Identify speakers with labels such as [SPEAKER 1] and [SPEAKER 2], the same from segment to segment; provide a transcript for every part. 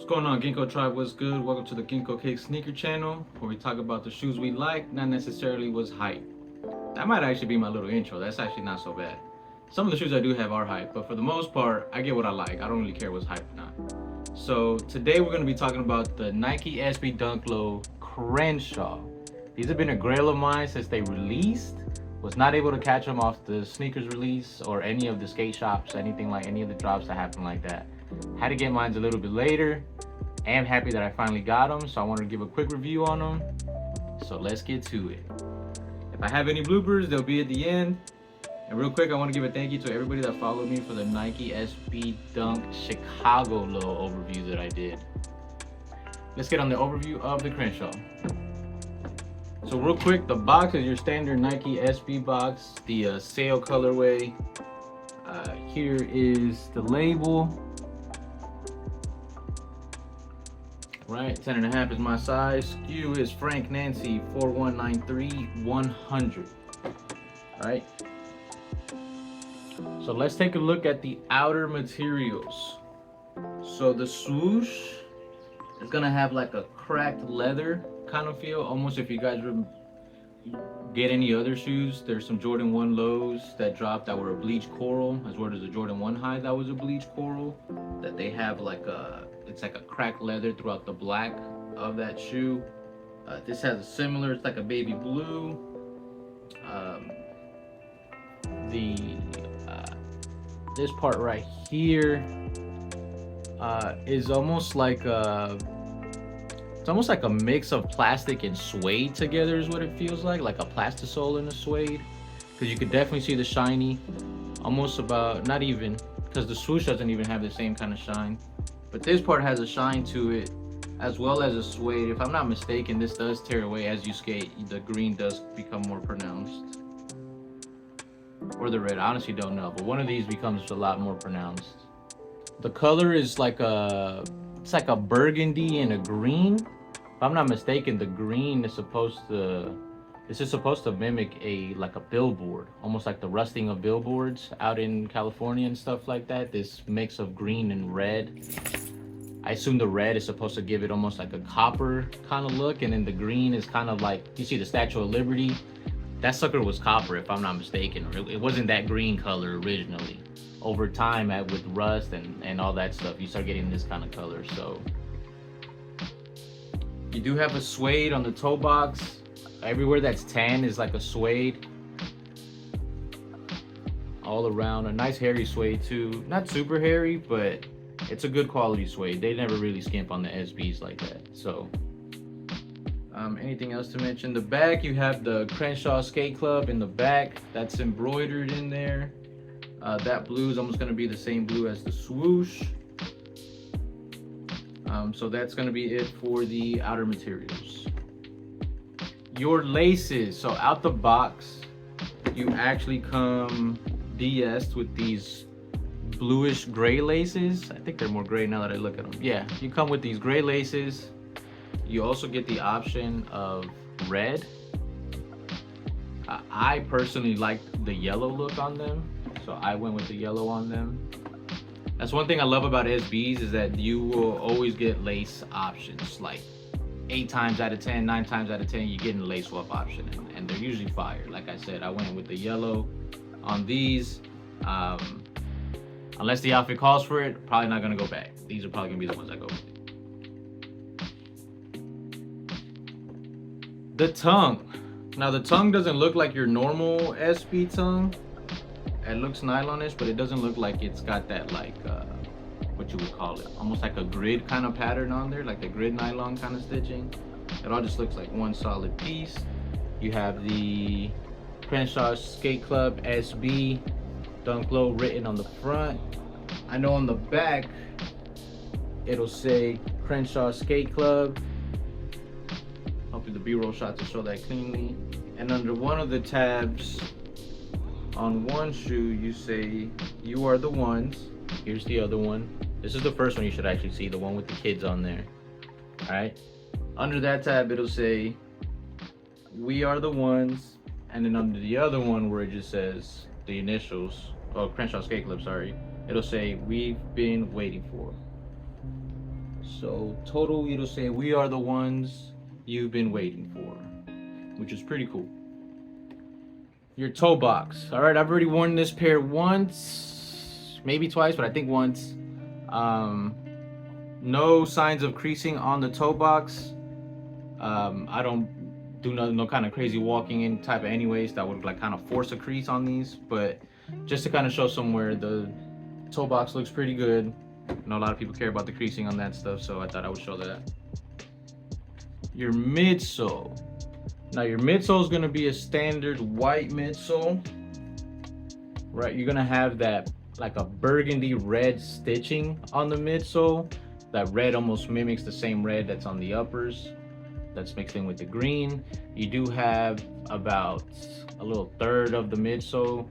[SPEAKER 1] What's going on, GiNkO Tribe? What's good? Welcome to the GiNkO Kick Sneaker Channel, where we talk about the shoes we like, not necessarily what's hype. That might actually be my little intro. That's actually not so bad. Some of the shoes I do have are hype, but for the most part, I get what I like. I don't really care what's hype or not. So today we're going to be talking about the Nike SB Dunk Low Crenshaw. These have been a grail of mine since they released. Was not able to catch them off the sneakers release or any of the skate shops, anything like any of the drops that happened like that. Had to get mine a little bit later. I am happy that I finally got them, so I wanted to give a quick review on them. So let's get to it. If I have any bloopers, they'll be at the end. And real quick, I want to give a thank you to everybody that followed me for the Nike SB Dunk Chicago Low overview that I did. Let's get on the overview of the Crenshaw. So real quick, the box is your standard Nike SB box, the sale colorway. Here is the label. Right, 10.5 is my size. SKU is Frank Nancy 4193-100. Right. So let's take a look at the outer materials. So the swoosh is gonna have like a cracked leather kind of feel, almost if you guys get any other shoes. There's some Jordan 1 lows that dropped that were a bleached coral, as well as a Jordan 1 high that was a bleached coral. That they have like it's like a cracked leather throughout the black of that shoe. This has a similar, it's like a baby blue. This part right here is almost like it's almost like a mix of plastic and suede together is what it feels like a plastisole and a suede, because you could definitely see the shiny, almost about, not even, because the swoosh doesn't even have the same kind of shine, but this part has a shine to it, as well as a suede. If I'm not mistaken, this does tear away as you skate. The green does become more pronounced, or the red, I honestly don't know, but one of these becomes a lot more pronounced. The color is like it's like a burgundy and a green. If I'm not mistaken, the green is supposed to mimic like a billboard, almost like the rusting of billboards out in California and stuff like that. This mix of green and red. I assume the red is supposed to give it almost like a copper kind of look, and then the green is kind of like, you see the Statue of Liberty? That sucker was copper, if I'm not mistaken. It wasn't that green color originally. Over time, with rust and all that stuff, you start getting this kind of color. So you do have a suede on the toe box. Everywhere that's tan is like a suede. All around, a nice hairy suede too. Not super hairy, but it's a good quality suede. They never really skimp on the SBs like that. So anything else to mention? The back, you have the Crenshaw Skate Club in the back. That's embroidered in there. That blue is almost going to be the same blue as the swoosh. So that's going to be it for the outer materials. Your laces, so out the box, you actually come DS'd with these bluish gray laces. I think they're more gray now that I look at them. Yeah, you come with these gray laces. You also get the option of red. I personally like the yellow look on them, so I went with the yellow on them. That's one thing I love about SBs, is that you will always get lace options. Like 8 times out of 10, 9 times out of 10, you're getting a lace swap option, and they're usually fire. Like I said, I went with the yellow on these. Unless the outfit calls for it, probably not gonna go back. These are probably gonna be the ones I go with. The tongue. Now the tongue doesn't look like your normal SB tongue. It looks nylonish, but it doesn't look like it's got that like what you would call it, almost like a grid kind of pattern on there, like the grid nylon kind of stitching. It all just looks like one solid piece. You have the Crenshaw Skate Club SB Dunk Low written on the front. I know on the back it'll say Crenshaw Skate Club. Hopefully the B-roll shots will show that cleanly. And under one of the tabs on one shoe, you say, "You are the ones." Here's the other one. This is the first one you should actually see, the one with the kids on there. All right. Under that tab, it'll say, "We are the ones." And then under the other one, where it just says the initials, oh, Crenshaw Skate Club, sorry, it'll say, "We've been waiting for." So total, it'll say we are the ones you've been waiting for, which is pretty cool. Your toe box. All right, I've already worn this pair once, maybe twice, but I think once. Um, no signs of creasing on the toe box. I don't do no kind of crazy walking in type of anyways that would like kind of force a crease on these, but just to kind of show somewhere the toe box looks pretty good. I know a lot of people care about the creasing on that stuff, so I thought I would show that. Your midsole. Now your midsole is going to be a standard white midsole, right? You're going to have that like a burgundy red stitching on the midsole. That red almost mimics the same red that's on the uppers, that's mixed in with the green. You do have about a little third of the midsole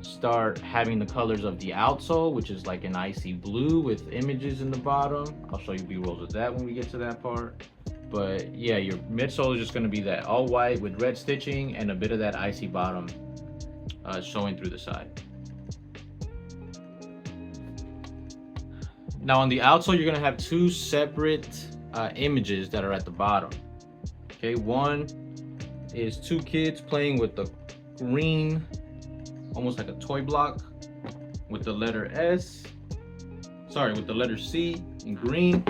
[SPEAKER 1] start having the colors of the outsole, which is like an icy blue with images in the bottom. I'll show you B-rolls of that when we get to that part. But yeah, your midsole is just going to be that all white with red stitching and a bit of that icy bottom showing through the side. Now on the outsole, you're going to have two separate images that are at the bottom. Okay, one is two kids playing with the green, almost like a toy block, with the letter S. Sorry, with the letter C in green.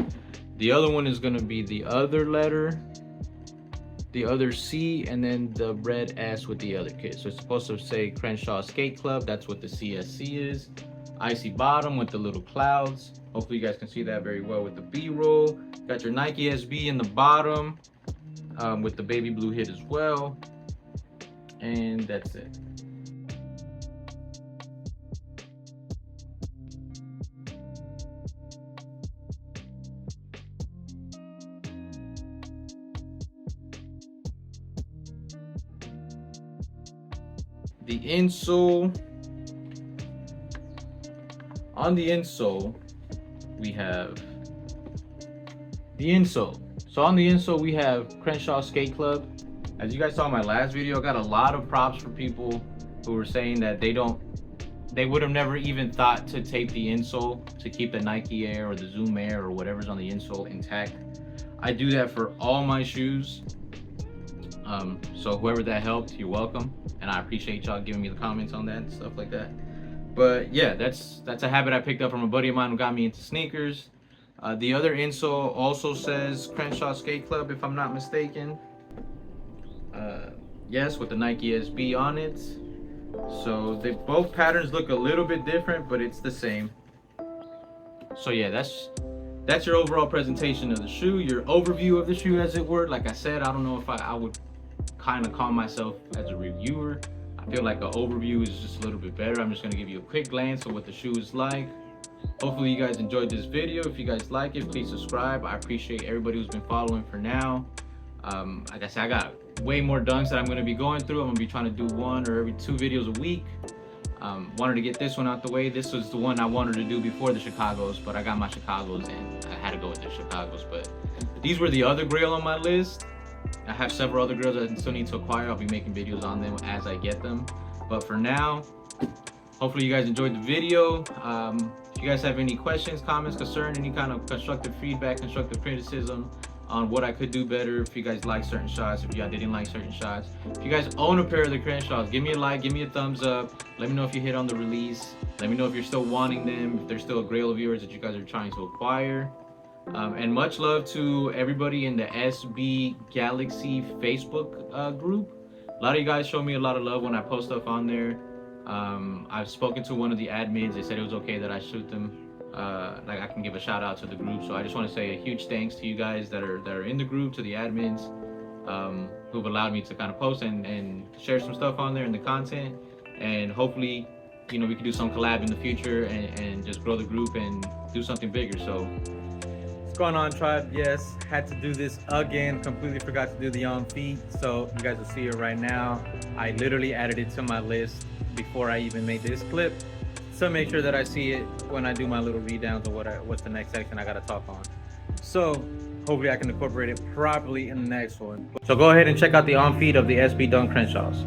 [SPEAKER 1] The other one is going to be the other letter, the other C, and then the red S with the other kid. So it's supposed to say Crenshaw Skate Club. That's what the CSC is. Icy bottom with the little clouds. Hopefully you guys can see that very well with the B-roll. Got your Nike SB in the bottom with the baby blue hit as well. And that's it. The insole. On the insole, we have the insole. So on the insole, we have Crenshaw Skate Club. As you guys saw in my last video, I got a lot of props for people who were saying that they would have never even thought to tape the insole to keep the Nike Air or the Zoom Air or whatever's on the insole intact. I do that for all my shoes. So whoever that helped, you're welcome. And I appreciate y'all giving me the comments on that and stuff like that. But yeah, that's a habit I picked up from a buddy of mine who got me into sneakers. The other insole also says Crenshaw Skate Club, if I'm not mistaken. Yes, with the Nike SB on it. So both patterns look a little bit different, but it's the same. So yeah, that's your overall presentation of the shoe, your overview of the shoe, as it were. Like I said, I don't know if I would kind of call myself as a reviewer. I feel like an overview is just a little bit better. I'm just going to give you a quick glance of what the shoe is like. Hopefully you guys enjoyed this video. If you guys like it, please subscribe. I appreciate everybody who's been following for now. Like I said, I got way more dunks that I'm going to be going through. I'm going to be trying to do one or every 2 videos a week. Wanted to get this one out the way. This was the one I wanted to do before the Chicagos, but I got my Chicagos and I had to go with the Chicagos. But these were the other grail on my list. I have several other grails that I still need to acquire. I'll be making videos on them as I get them. But for now, hopefully you guys enjoyed the video. If you guys have any questions, comments, concerns, any kind of constructive feedback, constructive criticism on what I could do better, if you guys like certain shots, if y'all didn't like certain shots. If you guys own a pair of the Crenshaws, give me a like, give me a thumbs up. Let me know if you hit on the release. Let me know if you're still wanting them, if there's still a grail of yours that you guys are trying to acquire. And much love to everybody in the SB Galaxy Facebook group. A lot of you guys show me a lot of love when I post stuff on there. I've spoken to one of the admins. They said it was okay that I shoot them. Like I can give a shout out to the group. So I just want to say a huge thanks to you guys that are in the group, to the admins who've allowed me to kind of post and share some stuff on there in the content. And hopefully, you know, we can do some collab in the future and just grow the group and do something bigger. So what's going on, tribe? Yes, had to do this again. Completely forgot to do the on feet, so you guys will see it right now. I literally added it to my list before I even made this clip, so make sure that I see it when I do my little read downs of what's the next section I gotta talk on. So hopefully I can incorporate it properly in the next one. So go ahead and check out the on feet of the SB Dunk Crenshaws.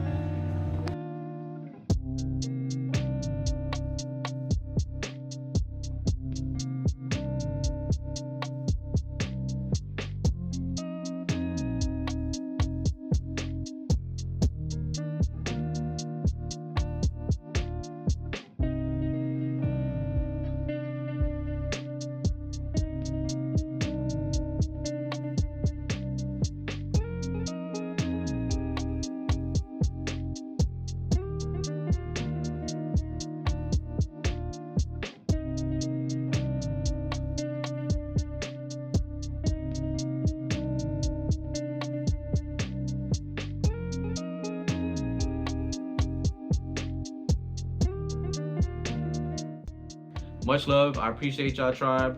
[SPEAKER 1] Much love. I appreciate y'all, tribe.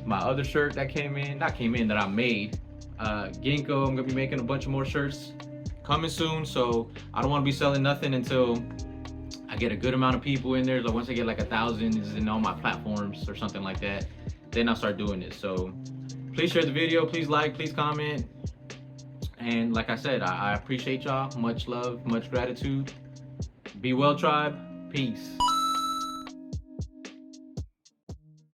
[SPEAKER 1] My other shirt that came in, that I made. GiNkO, I'm gonna be making a bunch of more shirts coming soon. So I don't want to be selling nothing until I get a good amount of people in there. Like once I get like 1,000 is in all my platforms or something like that, then I'll start doing it. So please share the video, please like, please comment. And like I said, I appreciate y'all. Much love, much gratitude. Be well, tribe. Peace.